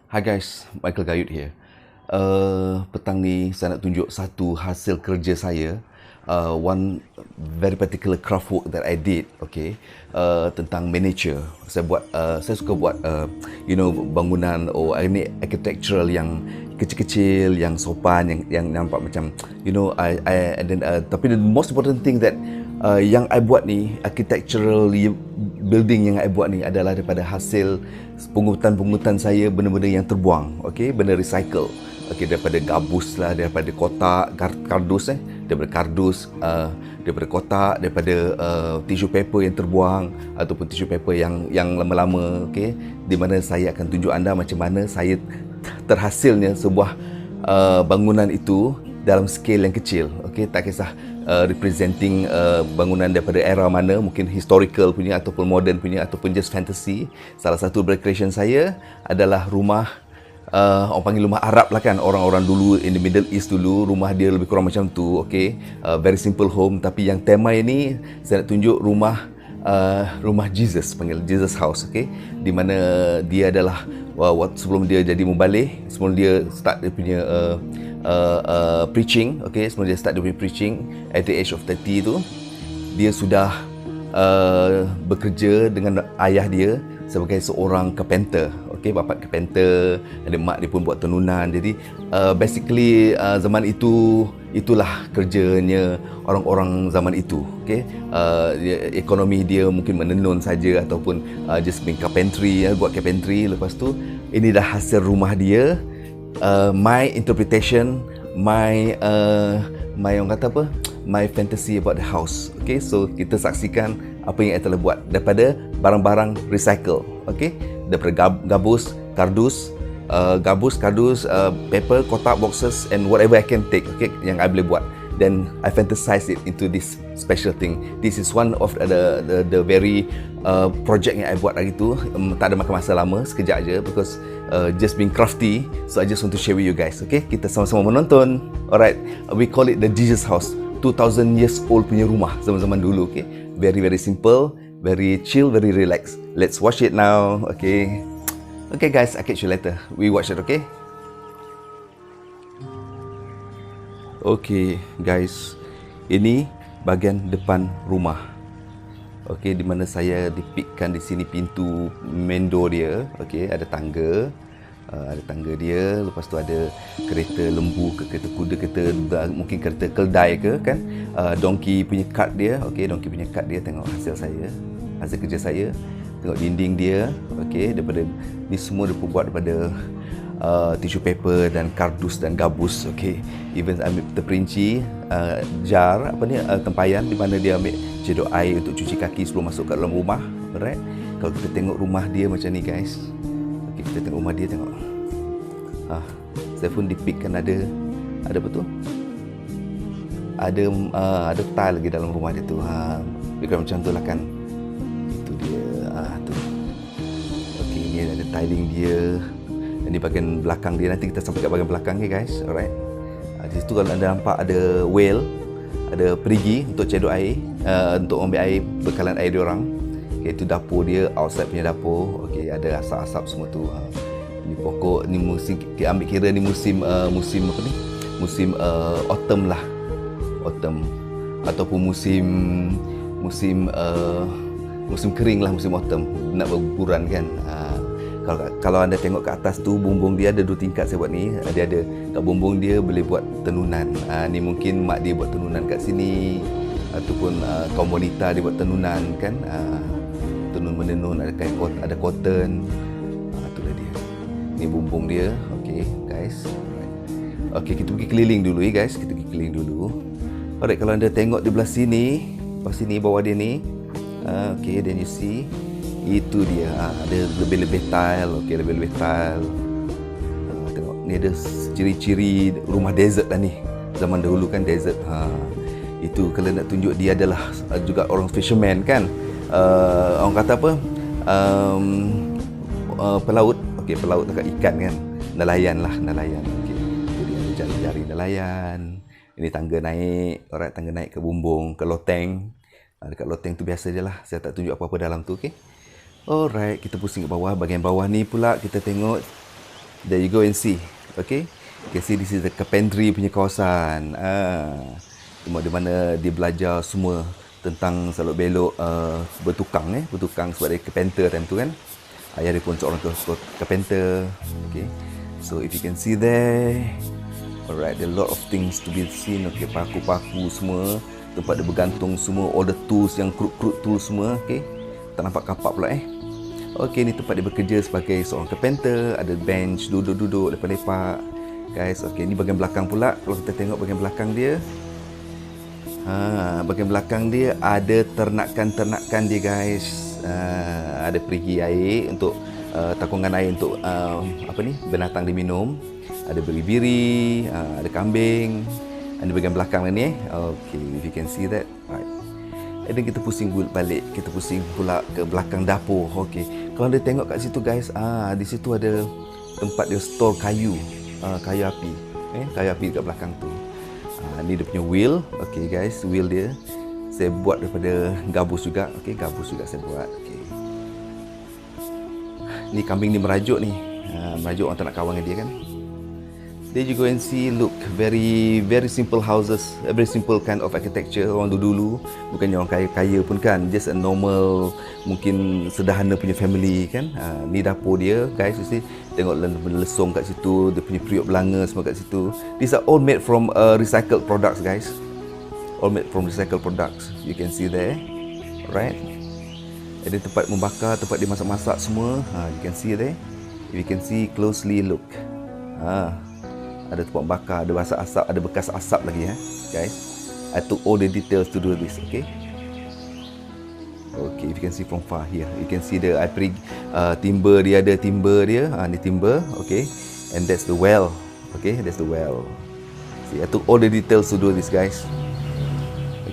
Hi guys, Michael Gayut here. Petang ni saya nak tunjuk satu hasil kerja saya. One very particular craft work that I did, okay, tentang miniature. Saya suka buat, bangunan ini architectural yang kecil-kecil, yang sopan, yang nampak macam, tapi the most important thing that yang I buat ni, architectural building yang I buat ni adalah daripada hasil pungutan-pungutan saya, benda-benda yang terbuang, okey, benda recycle, okey, daripada gabus lah, daripada kotak kardus, daripada kotak, daripada tissue paper yang terbuang ataupun tissue paper yang lama-lama, okey, di mana saya akan tunjuk anda macam mana saya terhasilnya sebuah bangunan itu dalam skala yang kecil, okey, tak kisah representing bangunan daripada era mana, mungkin historical punya ataupun modern punya ataupun just fantasy. Salah satu creation saya adalah rumah, orang panggil rumah Arab lah kan, orang-orang dulu in the Middle East dulu, rumah dia lebih kurang macam tu, okey, very simple home. Tapi yang tema ini saya nak tunjuk rumah Jesus, panggil Jesus House, okey, di mana dia adalah sebelum dia jadi mubalik, sebelum dia start dia punya preaching, okay, sebelum dia start dia punya preaching at the age of 30 tu, dia sudah bekerja dengan ayah dia sebagai seorang carpenter, okay, bapa carpenter, ada mak dia pun buat tenunan. Jadi basically zaman itu itulah kerjanya orang-orang zaman itu, okay. Ekonomi dia mungkin menenun saja ataupun just being carpentry, buat carpentry. Lepas tu ini dah hasil rumah dia. My interpretation, my orang kata apa, my fantasy about the house. Okay, so kita saksikan apa yang saya telah buat daripada barang-barang recycle. Okay, daripada gabus, kardus, paper, kotak, boxes and whatever I can take. Okay, yang I boleh buat. Then I fantasize it into this special thing. This is one of the very project yang I buat hari tu. Tak ada makan masa lama, sekejap aja, because just being crafty. So I just want to share with you guys. Okay, kita sama-sama menonton. Alright, we call it the Jesus House. 2000 years old punya rumah zaman-zaman dulu. Okay, very very simple, very chill, very relaxed. Let's watch it now. Okay, okay guys, I catch you later. We watch it. Okay. Okay guys, ini bahagian depan rumah. Okay, di mana saya dipikkan di sini pintu main door dia. Okay, ada tangga, dia. Lepas tu ada kereta lembu ke, kereta kuda, kereta mungkin kereta keldai ke kan. Donkey punya cart dia. Okay, donkey punya cart dia. Tengok hasil saya, hasil kerja saya. Tengok dinding dia. Okay, daripada ni semua dia buat daripada tissue paper dan kardus dan gabus. Okay, even ambil terperinci jar tempayan di mana dia ambil cedok air untuk cuci kaki sebelum masuk ke dalam rumah. Alright, kalau kita tengok rumah dia macam ni guys. Okay, kita tengok rumah dia, tengok. Saya pun dipikkan ada apa tu? Ada tile lagi dalam rumah dia tu. Lebih macam tu lah kan. Itu dia. Tu. Okay, ni ada tiling dia. Ini bahagian belakang dia. Nanti kita sampai kat bahagian belakang ni guys. Alright. Di situ kalau anda nampak ada well, ada perigi untuk cedok air, untuk ambil air, bekalan air dia orang. Okay, itu dapur dia, outside punya dapur. Okay, ada asap-asap semua tu. Ni pokok, ni musim, ambil kira ni musim musim apa ni? Musim autumn lah. Autumn ataupun musim kering lah, musim autumn, nak berguguran kan. Kalau anda tengok ke atas tu, bumbung dia ada 2 tingkat saya buat ni. Dia ada kat bumbung dia boleh buat tenunan. Ni mungkin mak dia buat tenunan kat sini, ataupun kaum wanita dia buat tenunan kan. Tenun menenun, ada cotton. Itulah dia. Ni bumbung dia. Okey guys. Okey, kita pergi keliling dulu guys. Kita pergi keliling dulu. Alright, kalau anda tengok di belah sini, bawah dia ni. Okey, then you see, itu dia. Ada lebih-lebih tile. Okey, lebih-lebih tile. Tengok ni ada ciri-ciri rumah desert lah ni. Zaman dahulu kan desert. Itu kalau nak tunjuk dia adalah juga orang fisherman kan. Orang kata apa? Pelaut. Okey, pelaut dekat ikan kan. Nelayan lah, nelayan. Okey. Jadi ada jari-jari nelayan. Ini tangga naik. Alright, tangga naik ke bumbung, ke loteng. Dekat loteng tu biasa je lah. Saya tak tunjuk apa-apa dalam tu. Okey. Alright, kita pusing ke bawah. Bahagian bawah ni pula kita tengok There you go and see. Okay, you can see this is the carpentry punya kawasan. Di mana dia belajar semua tentang selok belok bertukang sebab dia carpenter time tu kan. Ayah dia pun seorang carpenter. Okay, so if you can see there, alright, there are a lot of things to be seen. Okay, paku-paku semua, tempat dia bergantung semua, all the tools yang krut-krut tools semua. Okay, tak nampak kapak pula Okay, ni tempat dia bekerja sebagai seorang carpenter. Ada bench, duduk-duduk, lepak-lepak. Guys, okay, ni bahagian belakang pula. Kalau kita tengok bahagian belakang dia, bahagian belakang dia ada ternakan dia guys. Ada perigi air untuk takungan air untuk binatang diminum. Ada biri-biri, ada kambing. Di bahagian belakang ni Okay, if you can see that, right. Dan kita pusing balik, kita pusing pula ke belakang dapur. Okey, kalau anda tengok kat situ guys, di situ ada tempat dia store kayu, kayu api. Kayu api dekat belakang tu. Ni dia punya wheel. Okey guys, wheel dia saya buat daripada gabus juga. Okey, gabus juga saya buat. Okey. Ni kambing ni merajuk ni. Merajuk orang tak nak kawan dengan dia kan. There you go and see, look, very simple houses, a very simple kind of architecture. Orang dulu bukannya orang kaya pun kan, just a normal, mungkin sederhana punya family kan. Ni dapur dia guys, you see, tengok lesung kat situ, dia punya periuk belanga semua kat situ. These are all made from recycled products guys, all made from recycled products. You can see there, right? Ada tempat membakar, tempat dia masak-masak semua. You can see there, if you can see closely, look. Ada tempat bakar, ada asap, ada bekas asap lagi guys. I took all the details to do this. Okay, if you can see from far here, you can see I bring timber dia, ada timber dia. Ni timber, okay, and that's the well. Okay, that's the well. See, I took all the details to do this guys.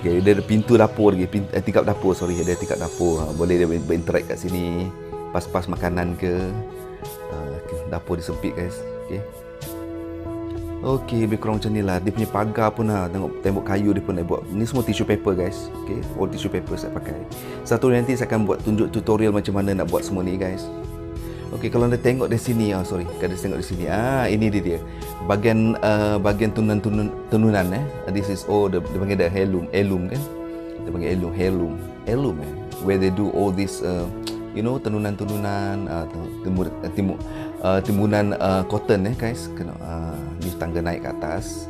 Okay, dia ada pintu dapur lagi, tingkap dapur, sorry, ada tingkap dapur. Boleh dia berinteract kat sini, pas-pas makanan ke. Dapur dia sempit guys. Okay, lebih kurang macam ni lah. Dia punya pagar pun tengok tembok kayu dia pun dah buat. Ni semua tissue paper guys. Okay, all tissue paper saya pakai. Satu nanti saya akan buat tunjuk tutorial macam mana nak buat semua ni guys. Okay, kalau anda tengok dari sini, sorry, kalau anda tengok dari sini, ini dia. Bahagian tenunan This is dia panggil the heirloom kan. Dia panggil heirloom where they do all this tenunan-tenunan, timbunan cotton guys. Kena ni tangga naik ke atas.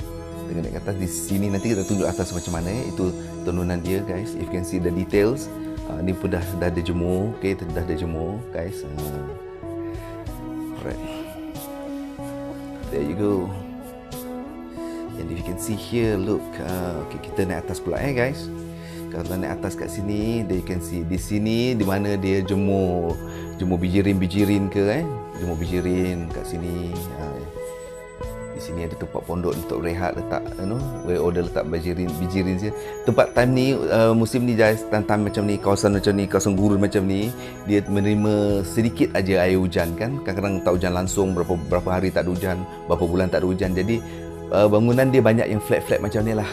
Tangga naik ke atas. Di sini nanti kita tunjuk atas macam mana itu tenunan dia guys. If you can see the details. Ni pun dah ada jemur. Okay, dah ada jemur guys. Alright. There you go. And if you can see here, look. Okay, kita naik atas pula guys. Kalau naik atas kat sini, you can see di sini di mana dia jemur bijirin ke jemur bijirin kat sini. Di sini ada tempat pondok untuk rehat, letak where order letak bijirin je. Tempat time ni musim ni guys, time macam ni, kawasan macam ni, kawasan gurun macam ni, dia menerima sedikit aja air hujan kan. Kadang-kadang tak hujan langsung, berapa hari tak ada hujan, berapa bulan tak ada hujan. Jadi bangunan dia banyak yang flat macam ni lah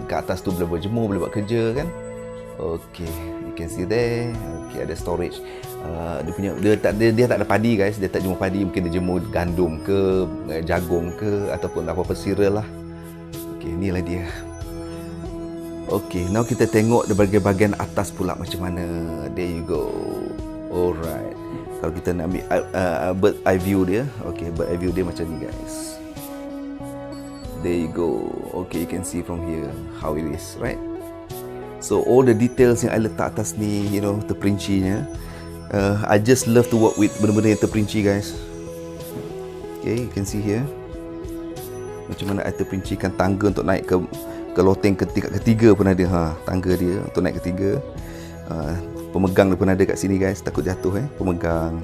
kat atas tu boleh berjemur, boleh buat kerja kan. Okay, you can see there. Okay, ada storage. Dia tak ada padi guys, dia tak jemur padi, mungkin dia jemur gandum ke, jagung ke, ataupun apa-apa cereal lah. Okay, inilah dia. Okay, now kita tengok di bahagian atas pula macam mana. There you go. Alright, kalau kita nak ambil bird eye view dia. Okay, bird eye view dia macam ni guys. There you go. Okay, you can see from here how it is, right? So all the details yang I letak atas ni, terperincinya. I just love to work with benda-benda yang terperinci guys. Okay, you can see here macam mana I terperincikan tangga untuk naik ke loteng tingkat ketiga pun ada. Tangga dia untuk naik ketiga. Pemegang dia pun ada kat sini guys, takut jatuh pemegang,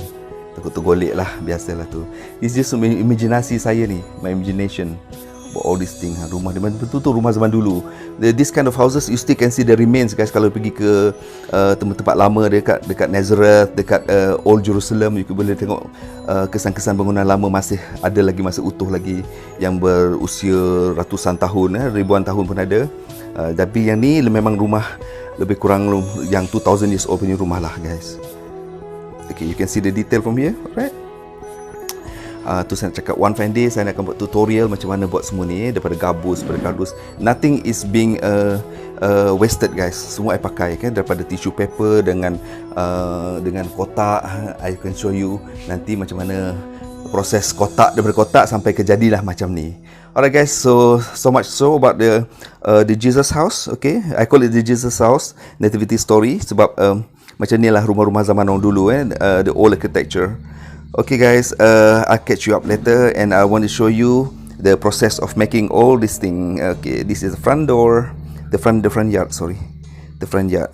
takut tergolek lah, biasalah tu. It's just imaginasi saya ni, my imagination about all these things. Rumah dia betul tu rumah zaman dulu. This kind of houses you still can see the remains guys. Kalau pergi ke tempat-tempat lama dekat Nazareth, dekat Old Jerusalem, you boleh tengok kesan-kesan bangunan lama masih ada lagi, masih utuh lagi, yang berusia ratusan tahun, ribuan tahun pun ada. Tapi yang ni memang rumah lebih kurang yang 2000 years old punya rumah lah guys. Okay, you can see the detail from here, right? Tu saya nak cakap one fine day saya akan buat tutorial macam mana buat semua ni daripada gabus, daripada kardus. Nothing is being wasted guys. Semua I pakai kan, daripada tissue paper dengan kotak. I can show you nanti macam mana proses kotak, daripada kotak sampai ke jadilah macam ni. Alright guys, so much so about the Jesus house. Okay, I call it the Jesus house nativity story sebab macam ni lah rumah-rumah zaman orang dulu the old architecture. Okay guys, I'll catch you up later and I want to show you the process of making all this thing. Okay, this is the front door, the front yard, sorry. The front yard,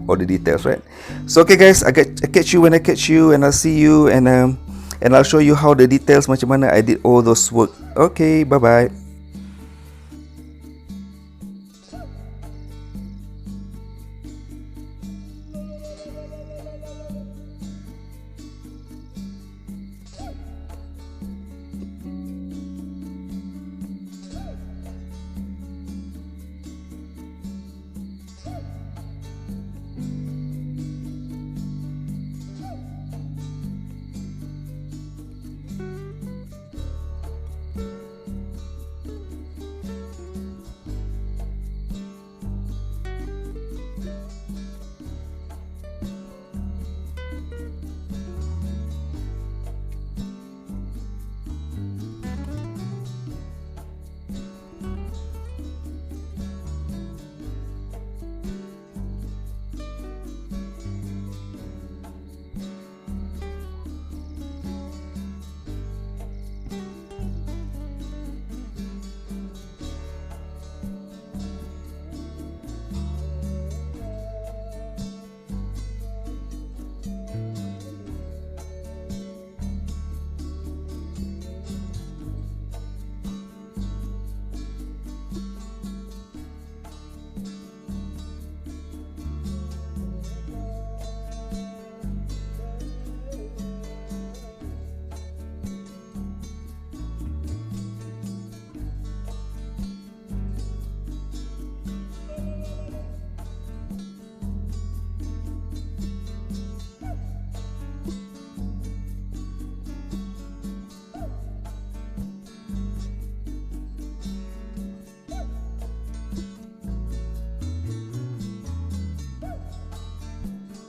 all the details, right? So okay guys, I catch you when I catch you, and I'll see you, and I'll show you how the details macam mana I did all those work. Okay, bye bye.